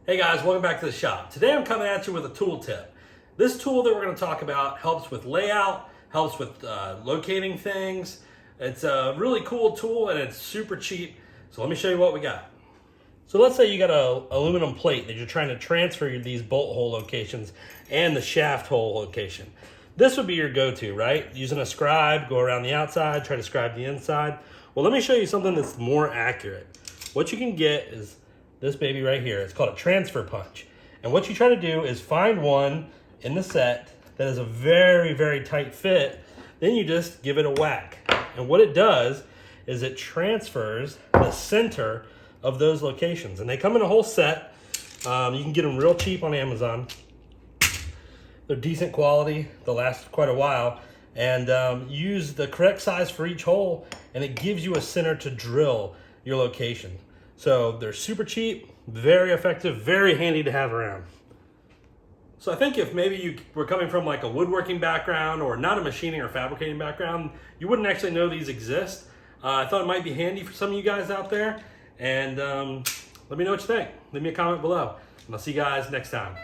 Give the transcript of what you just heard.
Hey guys, welcome back to the shop. Today I'm coming at you with a tool tip. This tool that we're going to talk about helps with layout, helps with locating things. It's a really cool tool and it's super cheap. So let me show you what we got. So let's say you got an aluminum plate that you're trying to transfer these bolt hole locations and the shaft hole location. This would be your go-to, right? Using a scribe, go around the outside, try to scribe the inside. Well, let me show you something that's more accurate. What you can get is this baby right here. It's called a transfer punch. And what you try to do is find one in the set that is a very, very tight fit. Then you just give it a whack. And what it does is it transfers the center of those locations. And they come in a whole set. You can get them real cheap on Amazon. They're decent quality. They'll last quite a while. And use the correct size for each hole, and it gives you a center to drill your location. So they're super cheap, very effective, very handy to have around. So I think if maybe you were coming from like a woodworking background or not a machining or fabricating background, you wouldn't actually know these exist. I thought it might be handy for some of you guys out there. And let me know what you think. Leave me a comment below. And I'll see you guys next time.